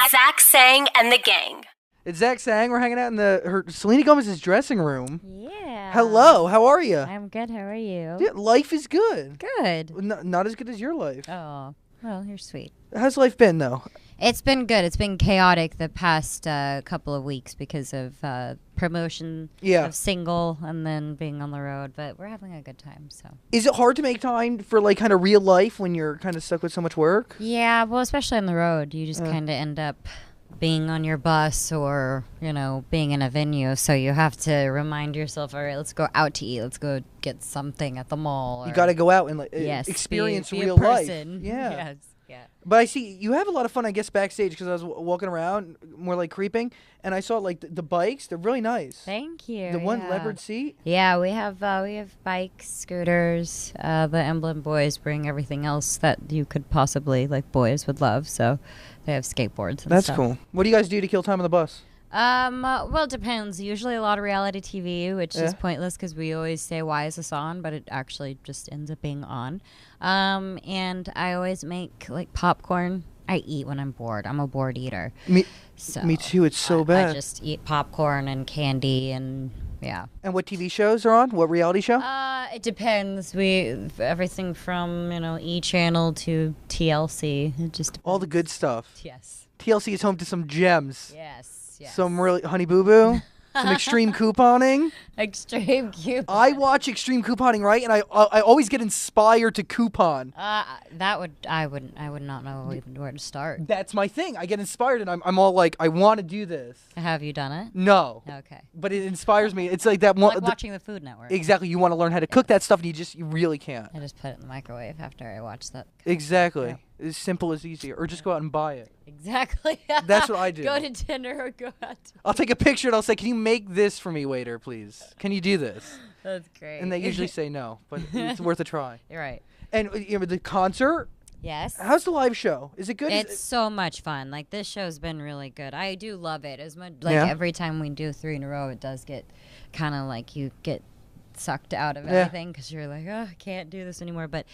Zach Sang and the gang. It's Zach Sang. We're hanging out in her Selena Gomez's dressing room. Yeah. Hello, how are you? I'm good. How are you? Yeah, life is good. Good. Not as good as your life. Oh, well, you're sweet. How's life been, though? It's been good. It's been chaotic the past couple of weeks because of promotion of single and then being on the road, but we're having a good time. So, is it hard to make time for like kind of real life when you're kind of stuck with so much work? Yeah, well, especially on the road, you just kind of end up being on your bus or, being in a venue. So you have to remind yourself, all right, let's go out to eat. Let's go get something at the mall. You got to go out and experience real life. Yeah. Yes. Yeah. But I see you have a lot of fun, I guess, backstage because I was walking around, more like creeping, and I saw like the bikes. They're really nice. Thank you. The one levered seat. Yeah, we have bikes, scooters. The Emblem boys bring everything else that you could possibly boys would love. So they have skateboards. And That's stuff. cool. What do you guys do to kill time on the bus? Well, it depends. Usually a lot of reality TV, which is pointless because we always say, why is this on? But it actually just ends up being on. And I always make popcorn. I eat when I'm bored. I'm a bored eater. Me too. It's so bad. I just eat popcorn and candy and yeah. And what TV shows are on? What reality show? It depends. Everything from, E! Channel to TLC. It just depends. All the good stuff. Yes. TLC is home to some gems. Yes. Some really Honey Boo Boo. Some extreme couponing. Extreme couponing. I watch extreme couponing, right? And I always get inspired to coupon. I would not know even where to start. That's my thing. I get inspired and I'm all like, I want to do this. Have you done it? No. Okay. But it inspires me. It's like that one. Like watching the Food Network. Exactly. You want to learn how to cook that stuff and you really can't. I just put it in the microwave after I watch that. Exactly. Yep. As simple as easier. Or just go out and buy it. Exactly. That's what I do. Go to dinner or go out to I'll take a picture and I'll say, can you make this for me, waiter, please? Can you do this? That's great. And they usually say no, but it's worth a try. You're right. And the concert? Yes. How's the live show? Is it good? It's so much fun. This show's been really good. I do love it. As much every time we do 3 in a row, it does get kind of you get sucked out of everything because you're like, oh, I can't do this anymore. But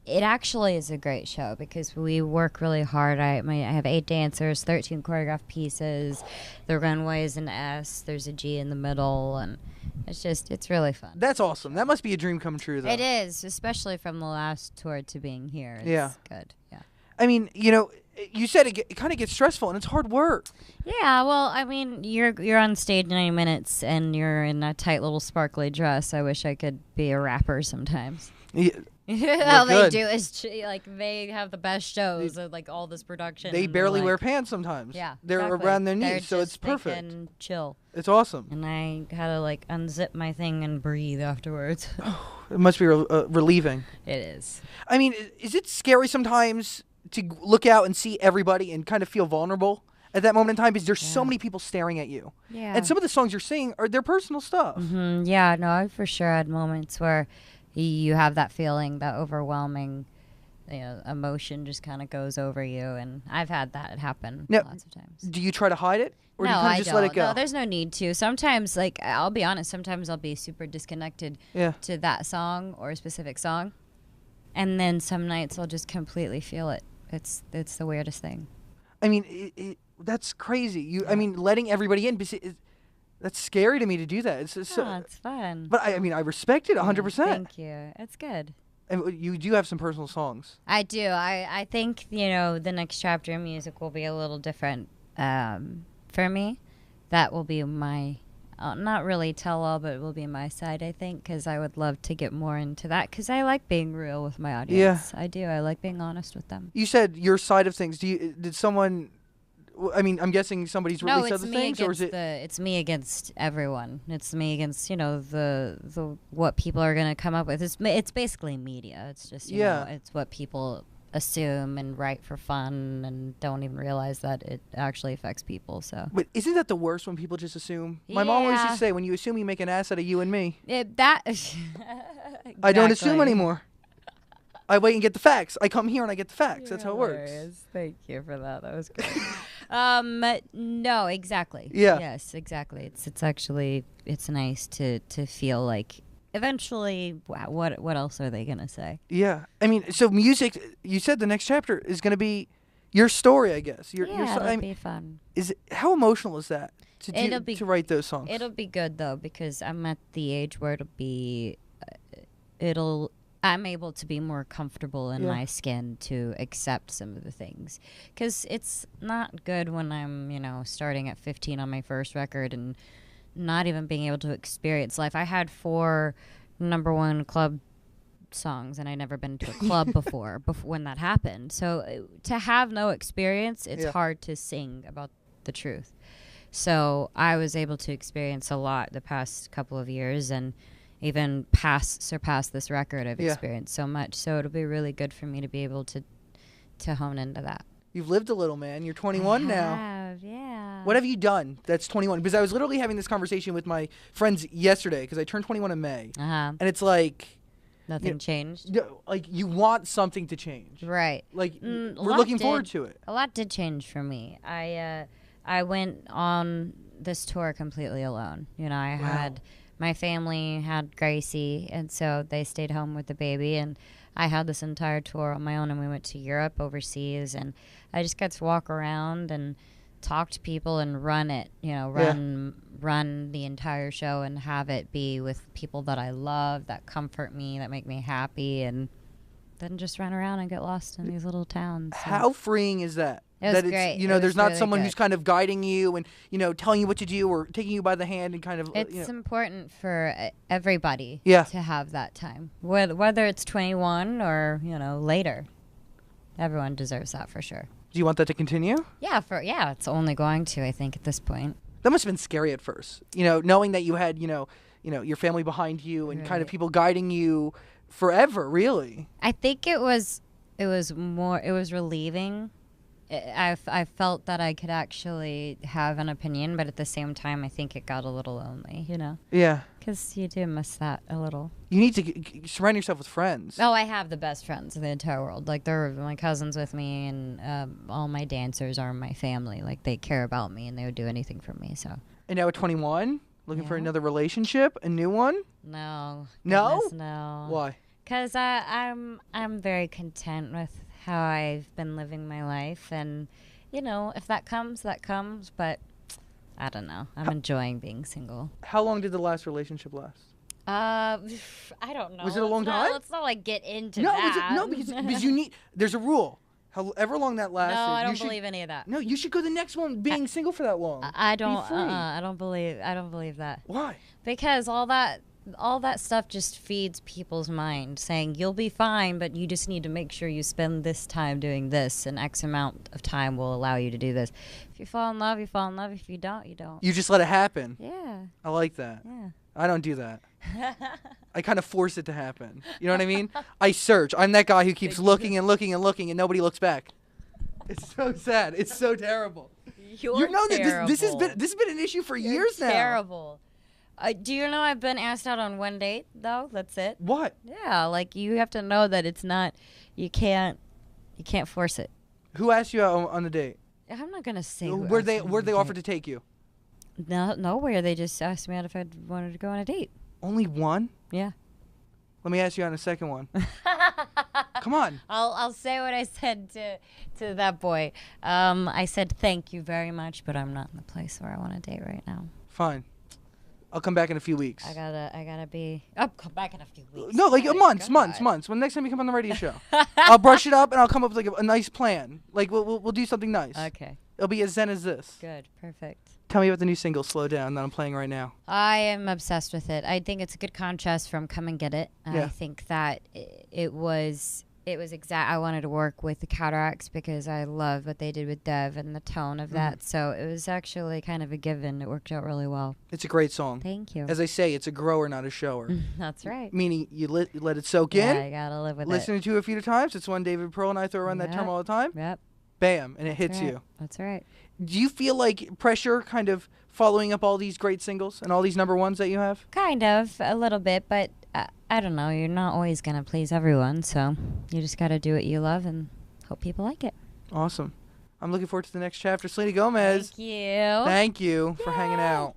it actually is a great show because we work really hard. I have 8 dancers, 13 choreographed pieces. The runway is an S. There's a G in the middle, and it's really fun. That's awesome. That must be a dream come true, though. It is, especially from the last tour to being here. It's good. Yeah. I mean, you said it kind of gets stressful and it's hard work. Yeah, well, I mean, you're on stage 90 minutes and you're in a tight little sparkly dress. I wish I could be a rapper sometimes. Yeah. All they do is they have the best shows of all this production. They barely wear pants sometimes. Yeah, they're exactly. around their knees, They're so it's perfect. They can chill. It's awesome. And I had to unzip my thing and breathe afterwards. It must be relieving. It is. I mean, is it scary sometimes to look out and see everybody and kind of feel vulnerable at that moment in time because there's so many people staring at you? Yeah. And some of the songs you're singing are their personal stuff. Mm-hmm. Yeah, no, I for sure had moments where you have that feeling, that overwhelming, emotion just kind of goes over you, and I've had that happen lots of times. Do you try to hide it, or no, do you kind of just let it go? No, there's no need to. Sometimes, I'll be honest, sometimes I'll be super disconnected to that song or a specific song, and then some nights I'll just completely feel it. It's the weirdest thing. I mean, that's crazy. I mean, letting everybody in. That's scary to me to do that. It's fun. But I mean, I respect it 100%. Thank you. It's good. And you do have some personal songs. I do. I think, the next chapter of music will be a little different for me. That will be my, not really tell-all, but it will be my side, I think, because I would love to get more into that because I like being real with my audience. Yeah. I do. I like being honest with them. You said your side of things. Did someone... I mean, I'm guessing somebody's released other things, or is it? It's me against everyone. It's me against the what people are gonna come up with. It's basically media. It's just it's what people assume and write for fun and don't even realize that it actually affects people. So. But isn't that the worst when people just assume? My mom always used to say, "When you assume, you make an ass out of you and me." Exactly. I don't assume anymore. I wait and get the facts. I come here and I get the facts. That's how it works. Thank you for that. That was great. No, exactly. Yeah. Yes, exactly. It's actually nice to feel like eventually what else are they gonna say? Yeah. I mean, so music. You said the next chapter is gonna be your story, I guess. It'll be fun. How emotional is that It'll be to write those songs? It'll be good though because I'm at the age where I'm able to be more comfortable in my skin to accept some of the things. Because it's not good when I'm, starting at 15 on my first record and not even being able to experience life. I had 4 #1 club songs and I'd never been to a club before when that happened. So to have no experience, it's hard to sing about the truth. So I was able to experience a lot the past couple of years and even surpass this record. I've experienced so much. So it'll be really good for me to be able to hone into that. You've lived a little, man. You're 21 now. Yeah. What have you done that's 21? Because I was literally having this conversation with my friends yesterday because I turned 21 in May. And it's like... Nothing changed? Like, you want something to change. Right. Like, we're looking forward to it. A lot did change for me. I went on this tour completely alone. I had... My family had Gracie, and so they stayed home with the baby, and I had this entire tour on my own, and we went to Europe, overseas, and I just got to walk around and talk to people and run it, run the entire show and have it be with people that I love, that comfort me, that make me happy, and then just run around and get lost in these little towns. So. How freeing is that? It was great. There's not really someone good. who's kind of guiding you and, telling you what to do or taking you by the hand and kind of, It's important for everybody to have that time. Whether it's 21 or, later. Everyone deserves that for sure. Do you want that to continue? Yeah, it's only going to, I think, at this point. That must have been scary at first. Knowing that you had, your family behind you and kind of people guiding you forever, really. I think it was relieving. I felt that I could actually have an opinion, but at the same time, I think it got a little lonely, Yeah. Because you do miss that a little. You need to surround yourself with friends. Oh, I have the best friends in the entire world. Like, they're my cousins with me, and all my dancers are my family. Like, they care about me, and they would do anything for me, so. And now at 21, looking for another relationship, a new one? No. No? Goodness, no. Why? Because I'm very content with how I've been living my life, and if that comes, but I don't know. I'm enjoying being single. How long did the last relationship last? I don't know. Was it a long time? Let's not get into that. Because you need. There's a rule. However long that lasted. No, I don't believe any of that. No, you should go to the next one being single for that long. I don't. I don't believe that. Why? Because all that stuff just feeds people's mind, saying you'll be fine, but you just need to make sure you spend this time doing this, and X amount of time will allow you to do this. If you fall in love, you fall in love. If you don't, you don't. You just let it happen. Yeah. I like that. Yeah. I don't do that. I kind of force it to happen. You know what I mean? I search. I'm that guy who keeps looking and looking and looking, and nobody looks back. It's so sad. It's so terrible. You're that this has been an issue for years now. Terrible. Do you know I've been asked out on one date though? That's it. What? Yeah, like you have to know that it's not. You can't force it. Who asked you out on the date? I'm not gonna say. Were they offered to take you? No, nowhere. They just asked me out if I wanted to go on a date. Only one? Yeah. Let me ask you on a second one. Come on. I'll say what I said to that boy. I said thank you very much, but I'm not in the place where I want to date right now. Fine. I'll come back in a few weeks. I gotta be. I'll come back in a few weeks. No, like months. When next time you come on the radio show, I'll brush it up and I'll come up with like a nice plan. Like we'll do something nice. Okay. It'll be as zen as this. Good. Perfect. Tell me about the new single "Slow Down" that I'm playing right now. I am obsessed with it. I think it's a good contrast from "Come and Get It." Yeah. I think that it was exact. I wanted to work with the Cataracts because I love what they did with Dev and the tone of that. So it was actually kind of a given. It worked out really well. It's a great song. Thank you. As I say, it's a grower, not a shower. That's right. Meaning you let it soak Yeah, in. I gotta live with Listening to it a few times. It's one David Pearl and I throw around that term all the time. Yep. Bam, and it hits right. you. That's right. Do you feel like pressure kind of following up all these great singles and all these number ones that you have? Kind of, a little bit, but I don't know. You're not always going to please everyone, so you just got to do what you love and hope people like it. Awesome. I'm looking forward to the next chapter. Selena Gomez. Thank you. Thank you for hanging out.